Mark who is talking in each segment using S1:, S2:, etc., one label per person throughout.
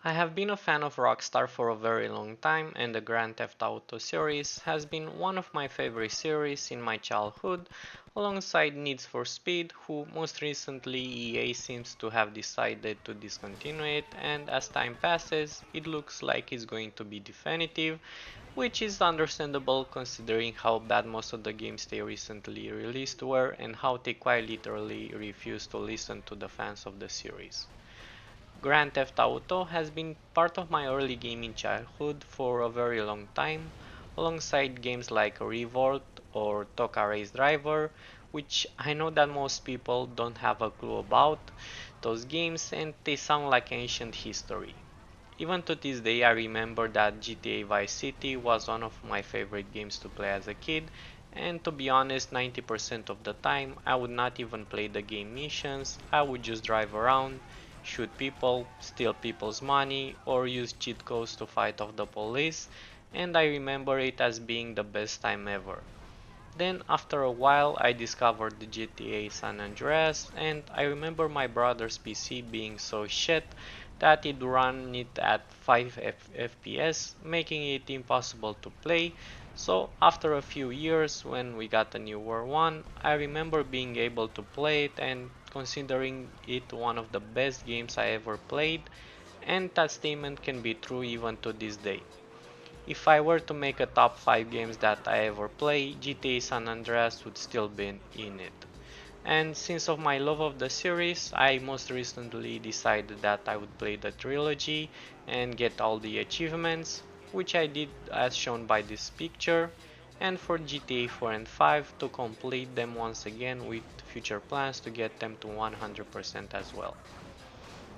S1: I have been a fan of Rockstar for a very long time, and the Grand Theft Auto series has been one of my favorite series in my childhood, alongside Need for Speed, who most recently EA seems to have decided to discontinue it, and as time passes, it looks like it's going to be definitive, which is understandable considering how bad most of the games they recently released were and how they quite literally refuse to listen to the fans of the series. Grand Theft Auto has been part of my early gaming childhood for a very long time, alongside games like Revolt or Toka Race Driver, which I know that most people don't have a clue about those games and they sound like ancient history. Even to this day, I remember that GTA Vice City was one of my favorite games to play as a kid, and to be honest, 90% of the time, I would not even play the game missions, I would just drive around, shoot people, steal people's money, or use cheat codes to fight off the police, and I remember it as being the best time ever. Then after a while I discovered the GTA San Andreas and I remember my brother's PC being so shit that it ran it at 5 FPS, making it impossible to play. So after a few years when we got the new War 1, I remember being able to play it and considering it one of the best games I ever played, and that statement can be true even to this day. If I were to make a top 5 games that I ever play, GTA San Andreas would still be in it. And since of my love of the series, I most recently decided that I would play the trilogy and get all the achievements, which I did as shown by this picture, and for GTA 4 and 5 to complete them once again with future plans to get them to 100% as well.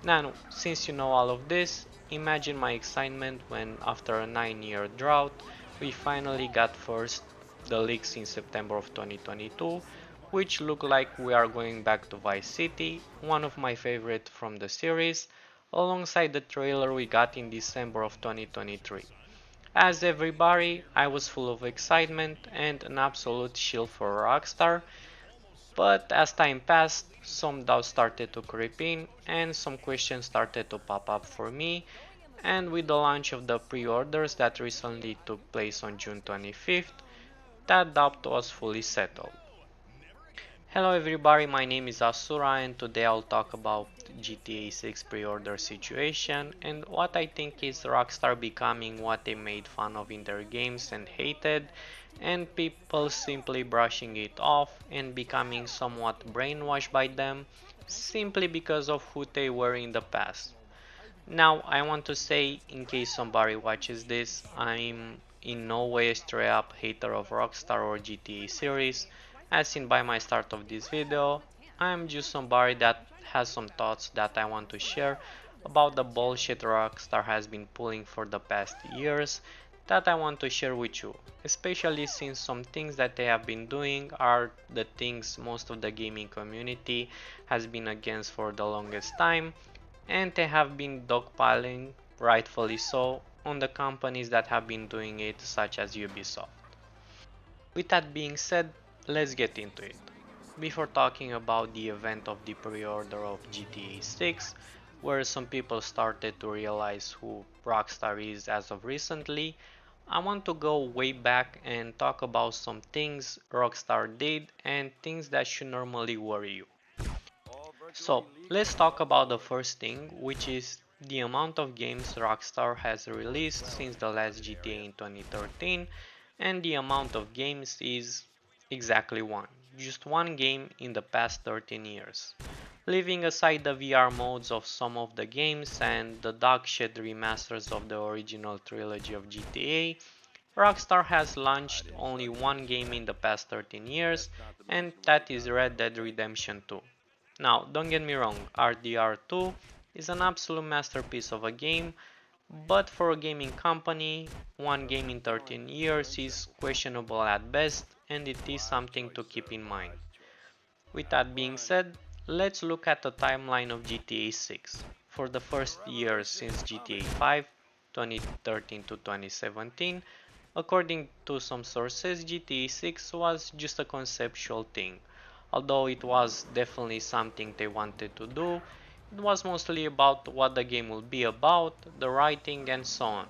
S1: Now, since you know all of this, imagine my excitement when, after a 9-year drought, we finally got first the leaks in September of 2022, which look like we are going back to Vice City, one of my favorite from the series, alongside the trailer we got in December of 2023. As everybody, I was full of excitement and an absolute shield for Rockstar, but as time passed, some doubts started to creep in and some questions started to pop up for me. And with the launch of the pre-orders that recently took place on June 25th, that doubt was fully settled. Hello everybody, my name is Asura and today I'll talk about GTA 6 pre-order situation and what I think is Rockstar becoming what they made fun of in their games and hated, and people simply brushing it off and becoming somewhat brainwashed by them simply because of who they were in the past. Now, I want to say, in case somebody watches this, I'm in no way a straight up hater of Rockstar or GTA series. As seen by my start of this video, I'm just somebody that has some thoughts that I want to share about the bullshit Rockstar has been pulling for the past years that I want to share with you, especially since some things that they have been doing are the things most of the gaming community has been against for the longest time, and they have been dogpiling, rightfully so, on the companies that have been doing it, such as Ubisoft. With that being said, let's get into it. Before talking about the event of the pre-order of GTA 6, where some people started to realize who Rockstar is as of recently, I want to go way back and talk about some things Rockstar did and things that should normally worry you. So, let's talk about the first thing, which is the amount of games Rockstar has released since the last GTA in 2013, and the amount of games is exactly one. Just one game in the past 13 years. Leaving aside the VR modes of some of the games and the dogshit remasters of the original trilogy of GTA, Rockstar has launched only one game in the past 13 years, and that is Red Dead Redemption 2. Now, don't get me wrong, RDR2 is an absolute masterpiece of a game, but for a gaming company, one game in 13 years is questionable at best, and it is something to keep in mind. With that being said, let's look at the timeline of GTA 6. For the first years since GTA 5, 2013 to 2017, according to some sources, GTA 6 was just a conceptual thing. Although it was definitely something they wanted to do, It was mostly about what the game would be about, the writing and so on.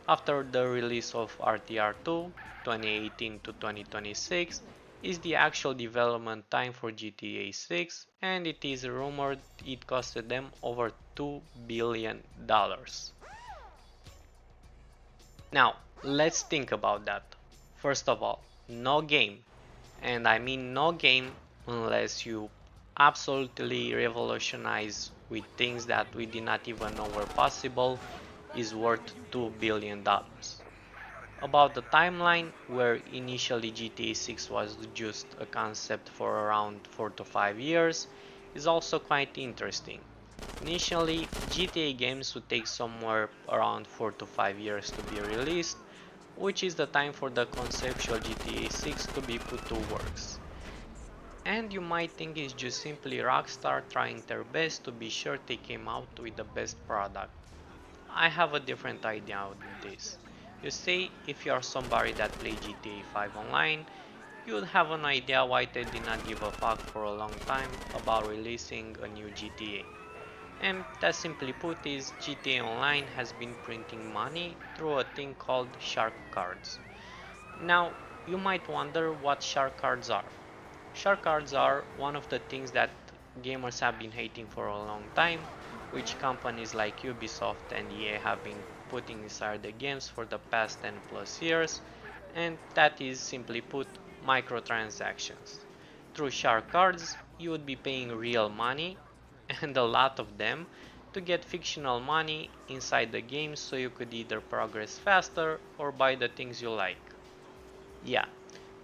S1: After the release of RTR2, 2018 to 2026, is the actual development time for GTA 6, and it is rumored it costed them over $2 billion. Now, let's think about that. First of all, no game, and I mean no game unless you absolutely revolutionize with things that we did not even know were possible, is worth $2 billion. About the timeline, where initially GTA 6 was just a concept for around 4 to 5 years, is also quite interesting. Initially, GTA games would take somewhere around 4 to 5 years to be released, which is the time for the conceptual GTA 6 to be put to works. And you might think it's just simply Rockstar trying their best to be sure they came out with the best product. I have a different idea on this. You see, if you are somebody that played GTA 5 online, you would have an idea why they did not give a fuck for a long time about releasing a new GTA. And that simply put is GTA Online has been printing money through a thing called shark cards. Now, you might wonder what shark cards are. Shark cards are one of the things that gamers have been hating for a long time, which companies like Ubisoft and EA have been putting inside the games for the past 10 plus years, and that is simply put microtransactions. Through shark cards, you would be paying real money, and a lot of them, to get fictional money inside the game so you could either progress faster or buy the things you like. Yeah,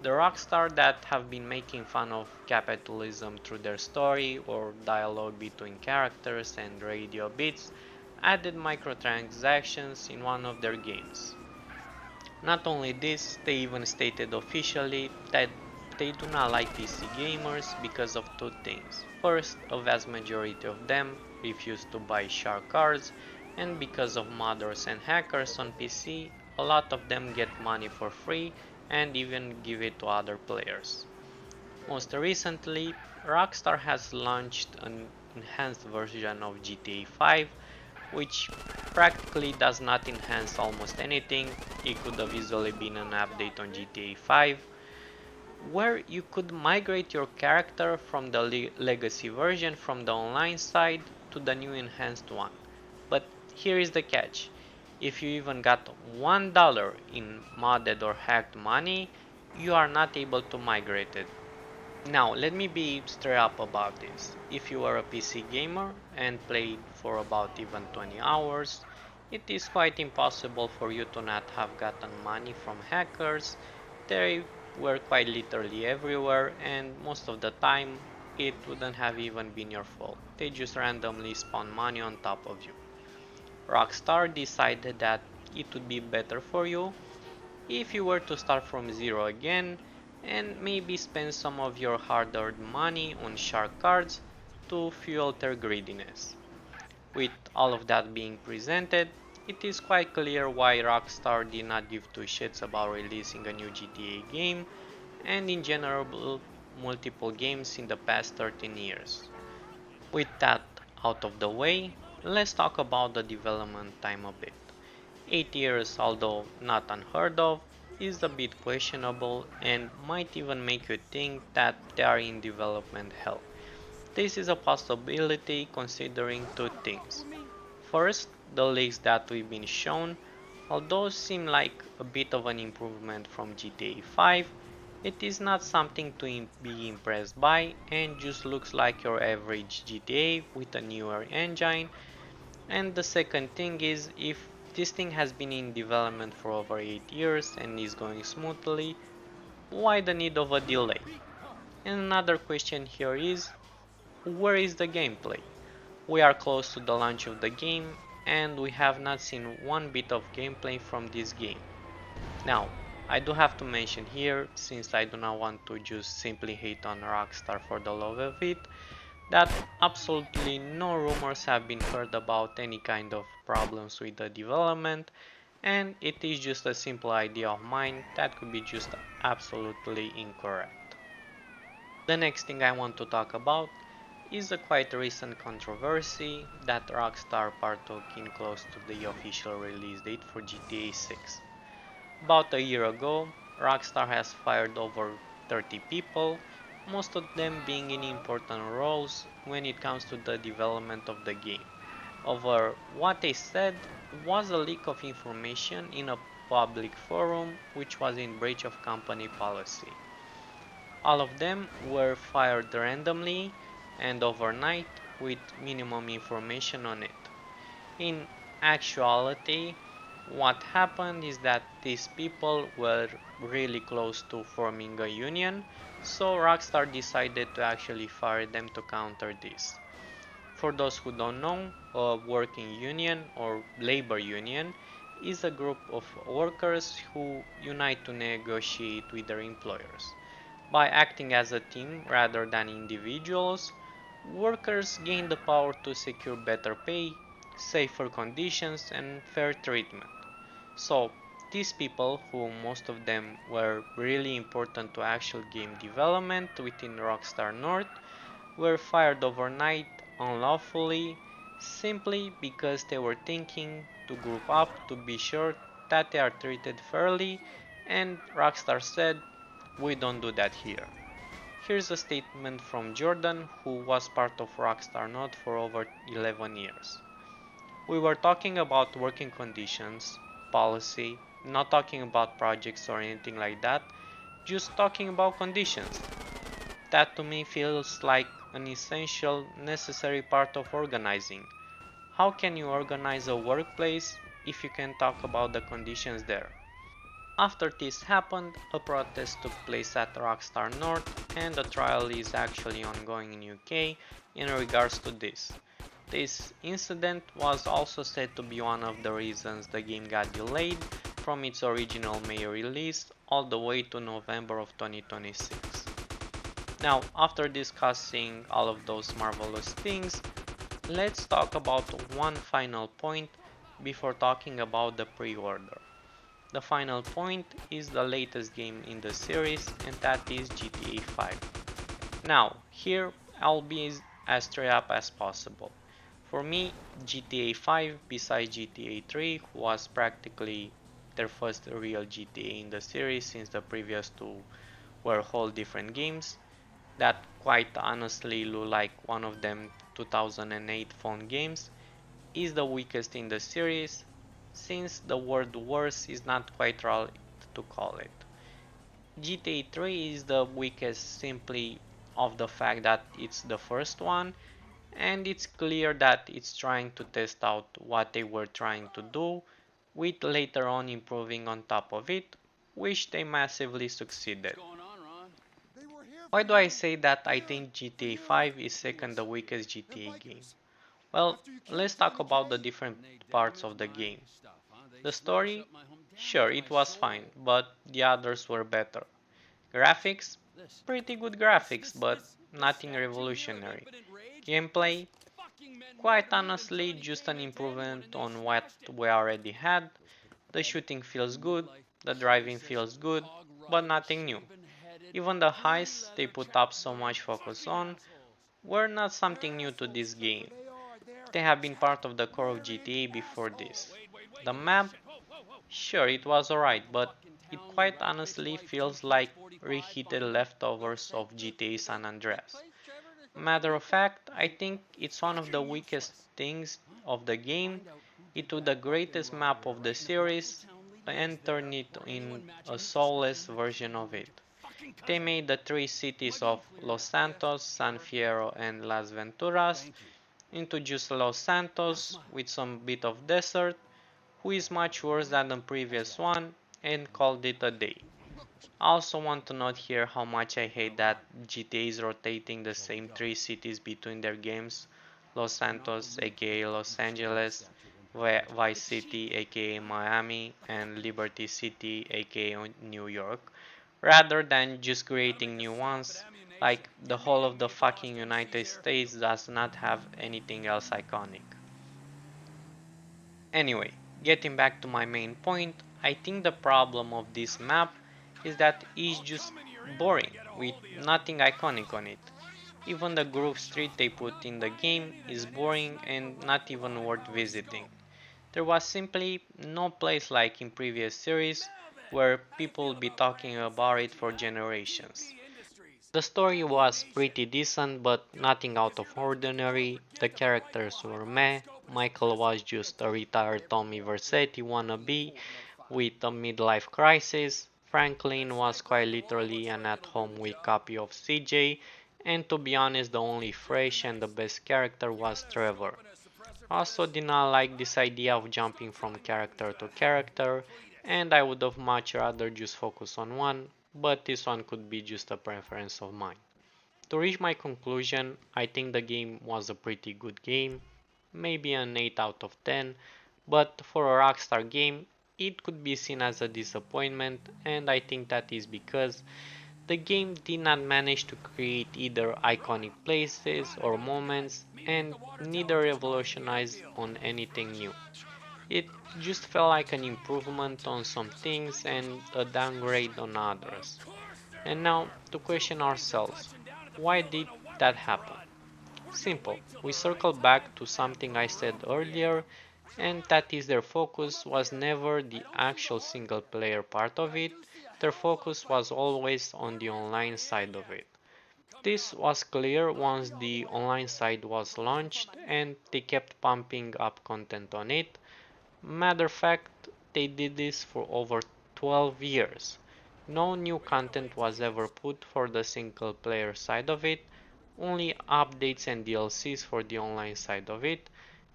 S1: the rockstar that have been making fun of capitalism through their story or dialogue between characters and radio bits added microtransactions in one of their games. Not only this, they even stated officially that they do not like PC gamers because of two things. First, a vast majority of them refuse to buy shark cards, and because of modders and hackers on PC, a lot of them get money for free and even give it to other players. Most recently, Rockstar has launched an enhanced version of GTA 5, which practically does not enhance almost anything. It could have easily been an update on GTA 5, where you could migrate your character from the legacy version from the online side to the new enhanced one. But here is the catch. If you even got $1 in modded or hacked money, you are not able to migrate it. Now, let me be straight up about this. If you are a PC gamer and played for about even 20 hours, it is quite impossible for you to not have gotten money from hackers. They were quite literally everywhere, and most of the time, it wouldn't have even been your fault. They just randomly spawn money on top of you. Rockstar decided that it would be better for you if you were to start from zero again and maybe spend some of your hard-earned money on shark cards to fuel their greediness. With all of that being presented, it is quite clear why Rockstar did not give two shits about releasing a new GTA game and in general multiple games in the past 13 years. With that out of the way, let's talk about the development time a bit. 8 years, although not unheard of, is a bit questionable and might even make you think that they are in development hell. This is a possibility considering two things. First, the leaks that we've been shown, although seem like a bit of an improvement from GTA 5, it is not something to be impressed by and just looks like your average GTA with a newer engine. And the second thing is, if this thing has been in development for over 8 years and is going smoothly, why the need of a delay? And another question here is, where is the gameplay? We are close to the launch of the game and we have not seen one bit of gameplay from this game. Now, I do have to mention here, since I do not want to just simply hate on Rockstar for the love of it, that absolutely no rumors have been heard about any kind of problems with the development, and it is just a simple idea of mine that could be just absolutely incorrect. The next thing I want to talk about is a quite recent controversy that Rockstar partook in close to the official release date for GTA 6. About a year ago, Rockstar has fired over 30 people, most of them being in important roles when it comes to the development of the game, over what they said was a leak of information in a public forum which was in breach of company policy. All of them were fired randomly and overnight with minimum information on it. In actuality, what happened is that these people were really close to forming a union, so Rockstar decided to actually fire them to counter this. For those who don't know, a working union or labor union is a group of workers who unite to negotiate with their employers. By acting as a team rather than individuals, workers gain the power to secure better pay, safer conditions, and fair treatment. So, these people, who most of them were really important to actual game development within Rockstar North, were fired overnight unlawfully simply because they were thinking to group up to be sure that they are treated fairly, and Rockstar said, "We don't do that here." Here's a statement from Jordan, who was part of Rockstar Node for over 11 years. "We were talking about working conditions, policy, not talking about projects or anything like that, just talking about conditions. That to me feels like an essential, necessary part of organizing. How can you organize a workplace if you can talk about the conditions there?" After this happened, a protest took place at Rockstar North, and a trial is actually ongoing in UK in regards to this. This incident was also said to be one of the reasons the game got delayed from its original May release all the way to November of 2026. Now, after discussing all of those marvelous things, let's talk about one final point before talking about the pre-order. The final point is the latest game in the series, and that is GTA 5. Now, here I'll be as straight up as possible. For me, GTA 5, besides GTA 3, was practically their first real GTA in the series, since the previous two were whole different games that quite honestly look like one of them 2008 phone games, is the weakest in the series, since the word worse is not quite right to call it. GTA 3 is the weakest simply of the fact that it's the first one, and it's clear that it's trying to test out what they were trying to do, with later on improving on top of it, which they massively succeeded. Why do I say that I think GTA 5 is second the weakest GTA game? Well, let's talk about the different parts of the game. The story? Sure, it was fine, but the others were better. Graphics? Pretty good graphics, but nothing revolutionary. Gameplay? Quite honestly, just an improvement on what we already had. The shooting feels good, the driving feels good, but nothing new. Even the heists they put up so much focus on were not something new to this game. They have been part of the core of GTA before this. The map? Sure, it was alright, but it quite honestly feels like reheated leftovers of GTA San Andreas. Matter of fact, I think it's one of the weakest things of the game. It took the greatest map of the series and turned it in a soulless version of it. They made the three cities of Los Santos, San Fierro, and Las Venturas into just Los Santos with some bit of desert, who is much worse than the previous one, and called it a day. I also want to note here how much I hate that GTA is rotating the same three cities between their games: Los Santos, aka Los Angeles, Vice City, aka Miami, and Liberty City, aka New York, rather than just creating new ones. Like, the whole of the fucking United States does not have anything else iconic. Anyway, getting back to my main point, I think the problem of this map is that it's just boring, with nothing iconic on it. Even the Grove Street they put in the game is boring and not even worth visiting. There was simply no place like in previous series where people would be talking about it for generations. The story was pretty decent, but nothing out of ordinary. The characters were meh. Michael was just a retired Tommy Vercetti wannabe with a midlife crisis. Franklin was quite literally an at-home weak copy of CJ, and to be honest, the only fresh and the best character was Trevor. I also did not like this idea of jumping from character to character, and I would have much rather just focus on one, but this one could be just a preference of mine. To reach my conclusion, I think the game was a pretty good game, maybe an 8 out of 10, but for a Rockstar game, it could be seen as a disappointment, and I think that is because the game did not manage to create either iconic places or moments, and neither revolutionized on anything new. It just felt like an improvement on some things and a downgrade on others. And now to question ourselves, why did that happen? Simple. We circle back to something I said earlier, and that is their focus was never the actual single player part of it, their focus was always on the online side of it. This was clear once the online side was launched and they kept pumping up content on it. Matter of fact, they did this for over 12 years. No new content was ever put for the single player side of it, only updates and DLCs for the online side of it,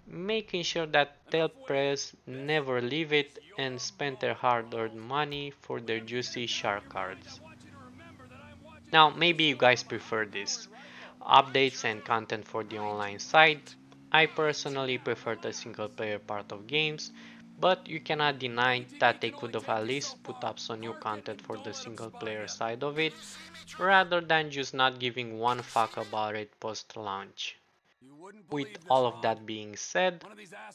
S1: making sure that players never leave it and spend their hard-earned money for their juicy shark cards. Now, maybe you guys prefer this updates and content for the online side. I personally prefer the single player part of games, but you cannot deny that they could have at least put up some new content for the single player side of it, rather than just not giving one fuck about it post launch. With all of that being said,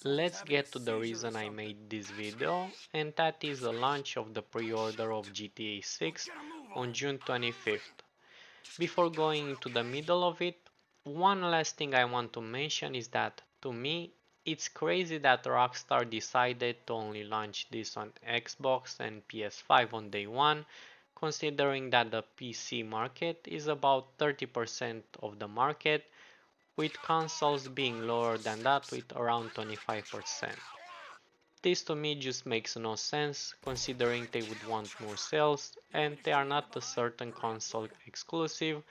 S1: let's get to the reason I made this video, and that is the launch of the pre-order of GTA 6 on June 25th. Before going into the middle of it, one last thing I want to mention is that, to me, it's crazy that Rockstar decided to only launch this on Xbox and PS5 on day one, considering that the PC market is about 30% of the market, with consoles being lower than that with around 25%. This to me just makes no sense considering they would want more sales and they are not a certain console exclusive.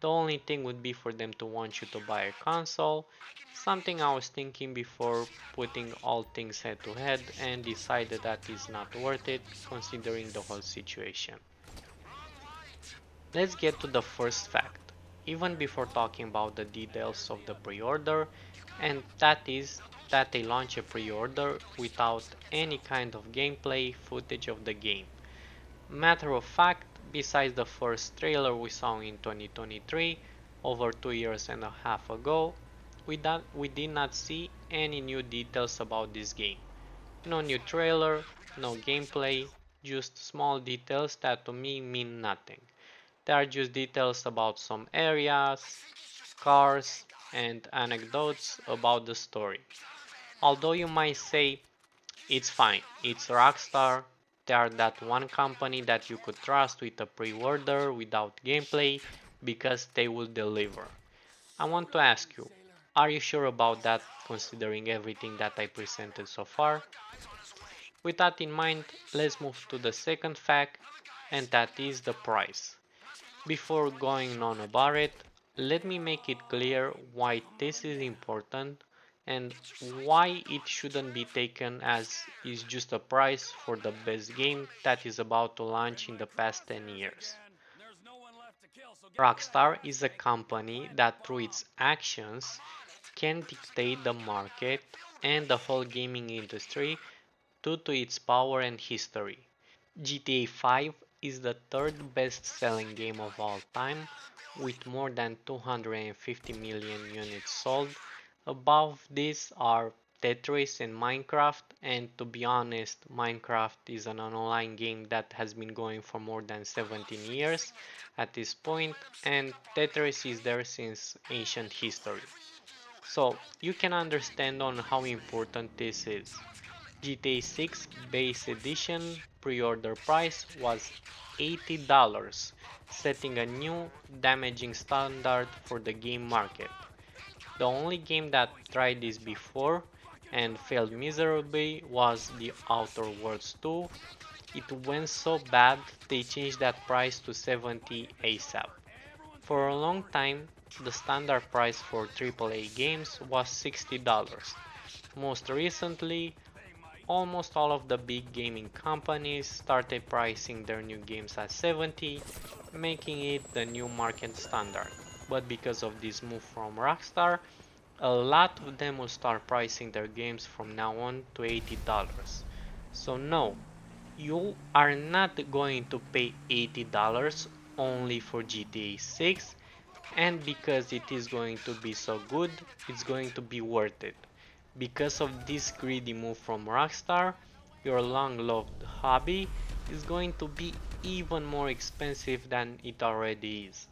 S1: The only thing would be for them to want you to buy a console, something I was thinking before putting all things head to head and decided that is not worth it considering the whole situation. Let's get to the first fact, even before talking about the details of the pre-order, and that is that they launch a pre-order without any kind of gameplay footage of the game. Matter of fact, besides the first trailer we saw in 2023, over 2 years and a half ago, we did not see any new details about this game. No new trailer, no gameplay, just small details that to me mean nothing. They are just details about some areas, cars, and anecdotes about the story. Although you might say it's fine, it's Rockstar, they are that one company that you could trust with a pre-order without gameplay because they will deliver. I want to ask you, are you sure about that considering everything that I presented so far? With that in mind, let's move to the second fact, and that is the price. Before going on about it, let me make it clear why this is important and why it shouldn't be taken as is just a price for the best game that is about to launch in the past 10 years. Rockstar is a company that through its actions can dictate the market and the whole gaming industry due to its power and history. GTA 5 is the third best selling game of all time, with more than 250 million units sold. Above this are Tetris and Minecraft, and to be honest, Minecraft is an online game that has been going for more than 17 years at this point, and Tetris is there since ancient history. So you can understand on how important this is. GTA 6 base edition pre-order price was $80, setting a new damaging standard for the game market. The only game that tried this before and failed miserably was The Outer Worlds 2. It went so bad they changed that price to 70 ASAP. For a long time, the standard price for AAA games was $60. Most recently, almost all of the big gaming companies started pricing their new games at 70, making it the new market standard. But because of this move from Rockstar, a lot of them will start pricing their games from now on to $80. So no, you are not going to pay $80 only for GTA 6, and because it is going to be so good, it's going to be worth it. Because of this greedy move from Rockstar, your long-loved hobby is going to be even more expensive than it already is.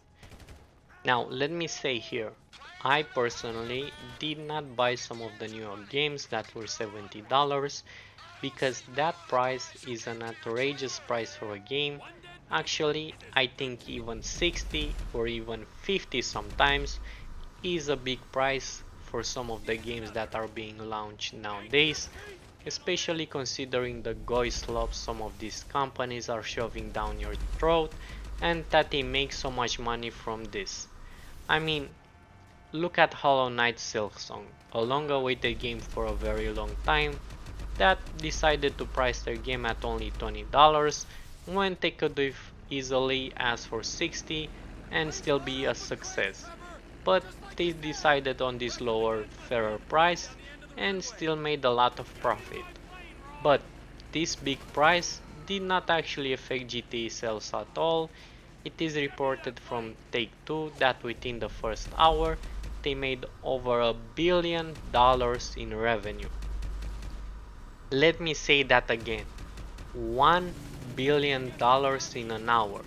S1: Now, let me say here, I personally did not buy some of the newer games that were $70 because that price is an outrageous price for a game. Actually, I think even 60 or even 50 sometimes is a big price for some of the games that are being launched nowadays, especially considering the GOI slop some of these companies are shoving down your throat and that they make so much money from this. I mean, look at Hollow Knight Silksong, a long awaited game for a very long time that decided to price their game at only $20 when they could have easily asked for 60 and still be a success. But they decided on this lower, fairer price and still made a lot of profit. But this big price did not actually affect GTA sales at all. It is reported from Take-Two that within the first hour they made over $1 billion in revenue. Let me say that again, $1 billion in an hour.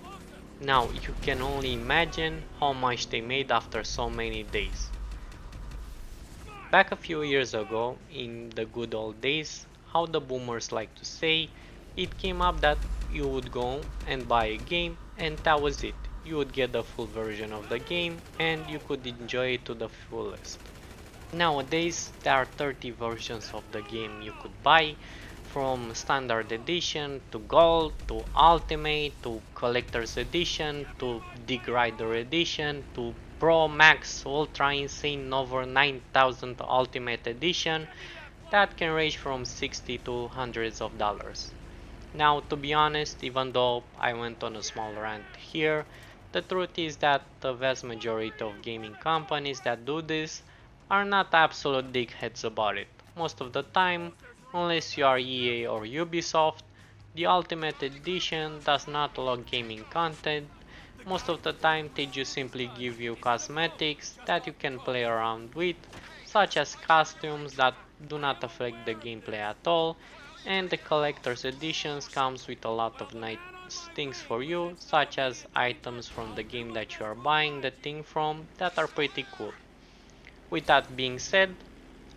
S1: Now you can only imagine how much they made after so many days. Back a few years ago, in the good old days, how the boomers like to say, it came up that you would go and buy a game and that was it. You would get the full version of the game and you could enjoy it to the fullest. Nowadays, there are 30 versions of the game you could buy, from Standard Edition to Gold to Ultimate to Collector's Edition to Dig Rider Edition to Pro Max Ultra Insane over 9000 Ultimate Edition that can range from 60 to hundreds of dollars. Now, to be honest, even though I went on a small rant here, the truth is that the vast majority of gaming companies that do this are not absolute dickheads about it. Most of the time, unless you are EA or Ubisoft, the Ultimate Edition does not log gaming content. Most of the time, they just simply give you cosmetics that you can play around with, such as costumes that do not affect the gameplay at all, and the collector's editions comes with a lot of nice things for you, such as items from the game that you are buying the thing from that are pretty cool. With that being said,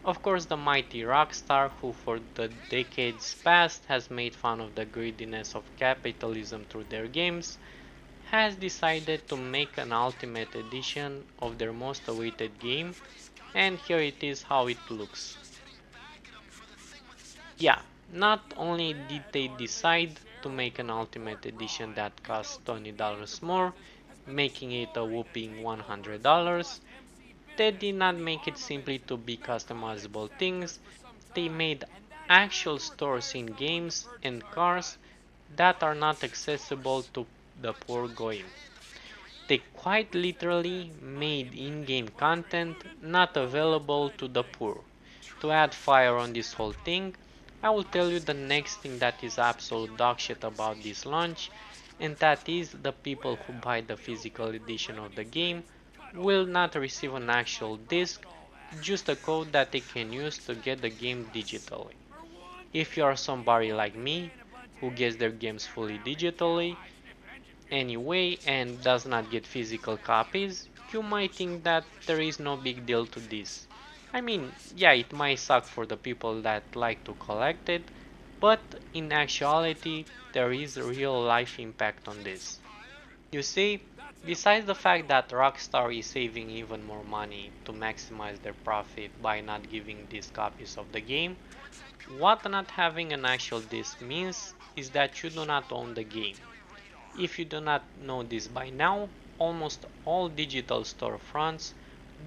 S1: of course the mighty Rockstar, who for the decades past has made fun of the greediness of capitalism through their games, has decided to make an Ultimate Edition of their most awaited game, and here it is how it looks. Yeah, not only did they decide to make an Ultimate Edition that costs $20 more, making it a whopping $100, they did not make it simply to be customizable things, they made actual stores in games and cars that are not accessible to the poor going. They quite literally made in-game content not available to the poor. To add fire on this whole thing, I will tell you the next thing that is absolute dogshit about this launch, and that is the people who buy the physical edition of the game will not receive an actual disc, just a code that they can use to get the game digitally. If you are somebody like me, who gets their games fully digitally anyway and does not get physical copies, you might think that there is no big deal to this. I mean, yeah, it might suck for the people that like to collect it, but in actuality, there is a real life impact on this. You see, besides the fact that Rockstar is saving even more money to maximize their profit by not giving these copies of the game, what not having an actual disc means is that you do not own the game. If you do not know this by now, almost all digital storefronts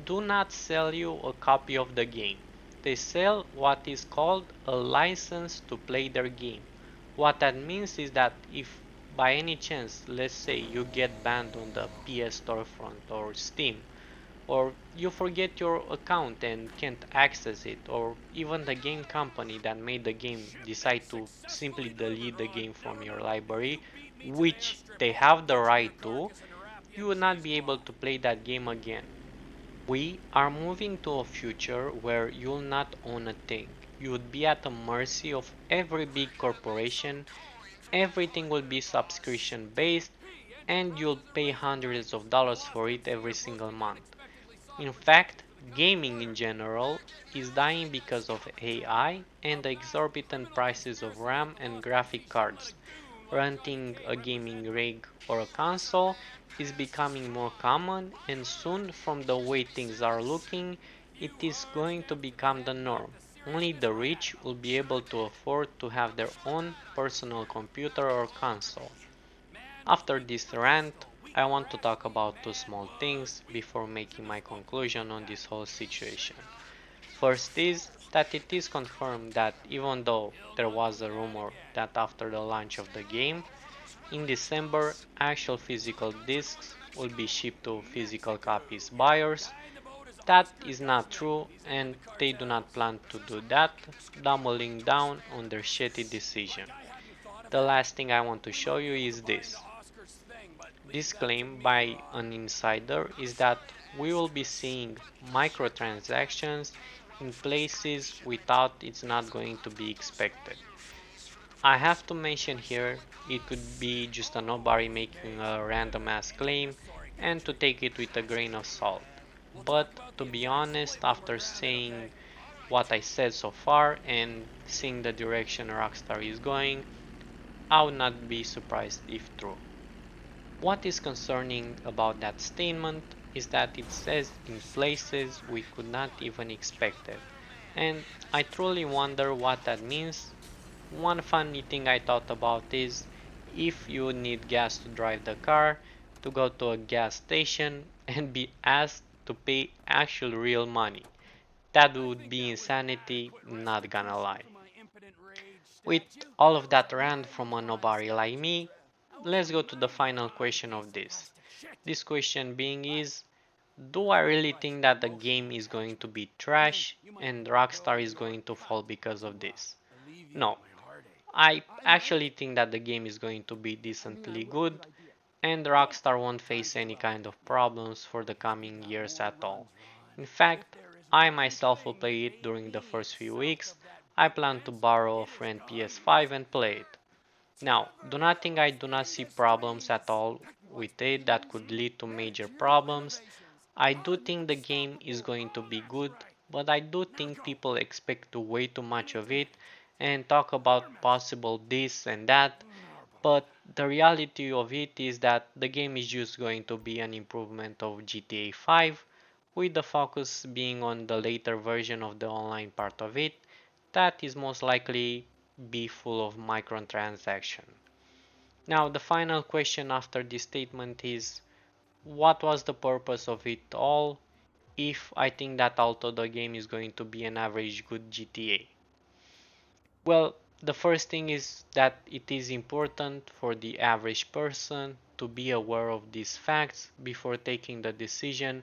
S1: do not sell you a copy of the game. They sell what is called a license to play their game. What that means is that if by any chance, let's say you get banned on the PS storefront or Steam, or you forget your account and can't access it, or even the game company that made the game decide to simply delete the game from your library, which they have the right to, you will not be able to play that game again. We are moving to a future where you'll not own a thing. You would be at the mercy of every big corporation, everything will be subscription based, and you'll pay hundreds of dollars for it every single month. In fact, gaming in general is dying because of AI and the exorbitant prices of RAM and graphic cards. Renting a gaming rig or a console is becoming more common, and soon, from the way things are looking, it is going to become the norm. Only the rich will be able to afford to have their own personal computer or console. After this rant, I want to talk about two small things before making my conclusion on this whole situation. First is that it is confirmed that even though there was a rumor that after the launch of the game, in December actual physical discs will be shipped to physical copies buyers, that is not true and they do not plan to do that, doubling down on their shitty decision. The last thing I want to show you is this. This claim by an insider is that we will be seeing microtransactions in places we thought it's not going to be expected. I have to mention here it could be just a nobody making a random ass claim and to take it with a grain of salt. But to be honest, after saying what I said so far and seeing the direction Rockstar is going, I would not be surprised if true. What is concerning about that statement is that it says in places we could not even expect it. And I truly wonder what that means. One funny thing I thought about is if you need gas to drive the car, to go to a gas station and be asked to pay actual real money. That would be insanity, not gonna lie. With all of that rant from a nobody like me, let's go to the final question of this. This question being is, do I really think that the game is going to be trash and Rockstar is going to fall because of this? No, I actually think that the game is going to be decently good and Rockstar won't face any kind of problems for the coming years at all. In fact, I myself will play it during the first few weeks. I plan to borrow a friend PS5 and play it. Now, do not think I do not see problems at all with it that could lead to major problems. I do think the game is going to be good, but I do think people expect way too much of it and talk about possible this and that. But the reality of it is that the game is just going to be an improvement of GTA 5, with the focus being on the later version of the online part of it, that is most likely be full of microtransaction. Now, the final question after this statement is, what was the purpose of it all if I think that although the game is going to be an average good GTA? Well, the first thing is that it is important for the average person to be aware of these facts before taking the decision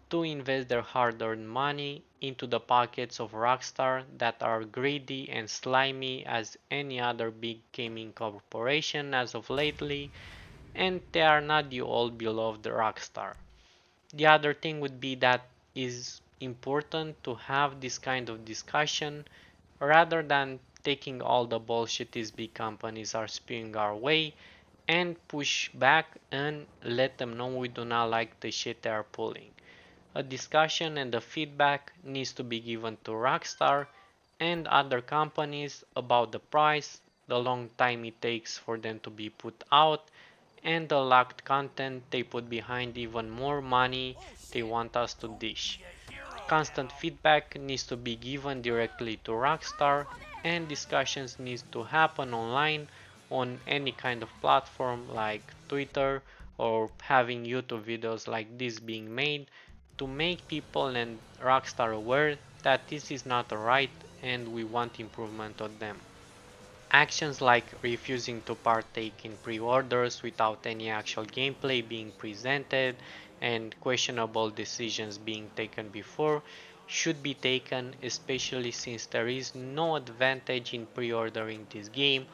S1: to invest their hard-earned money into the pockets of Rockstar that are greedy and slimy as any other big gaming corporation as of lately, and they are not the old beloved Rockstar. The other thing would be that is important to have this kind of discussion rather than taking all the bullshit these big companies are spewing our way and push back and let them know we do not like the shit they are pulling. A discussion and the feedback needs to be given to Rockstar and other companies about the price, the long time it takes for them to be put out, and the lacked content they put behind even more money they want us to dish. Constant feedback needs to be given directly to Rockstar, and discussions need to happen online on any kind of platform like Twitter or having YouTube videos like this being made to make people and Rockstar aware that this is not right and we want improvement on them. Actions like refusing to partake in pre-orders without any actual gameplay being presented and questionable decisions being taken before should be taken, especially since there is no advantage in pre-ordering this game,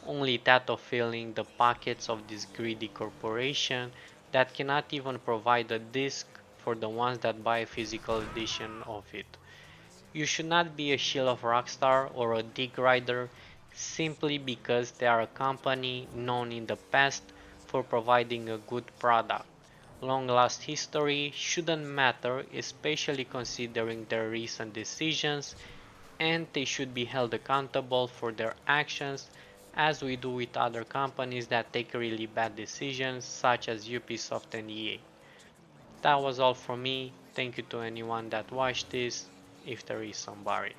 S1: only that of filling the pockets of this greedy corporation that cannot even provide a disc for the ones that buy a physical edition of it. You should not be a shield of Rockstar or a dig rider simply because they are a company known in the past for providing a good product. Long lost history shouldn't matter, especially considering their recent decisions, and they should be held accountable for their actions as we do with other companies that take really bad decisions such as Ubisoft and EA. That was all from me. Thank you to anyone that watched this, if there is somebody.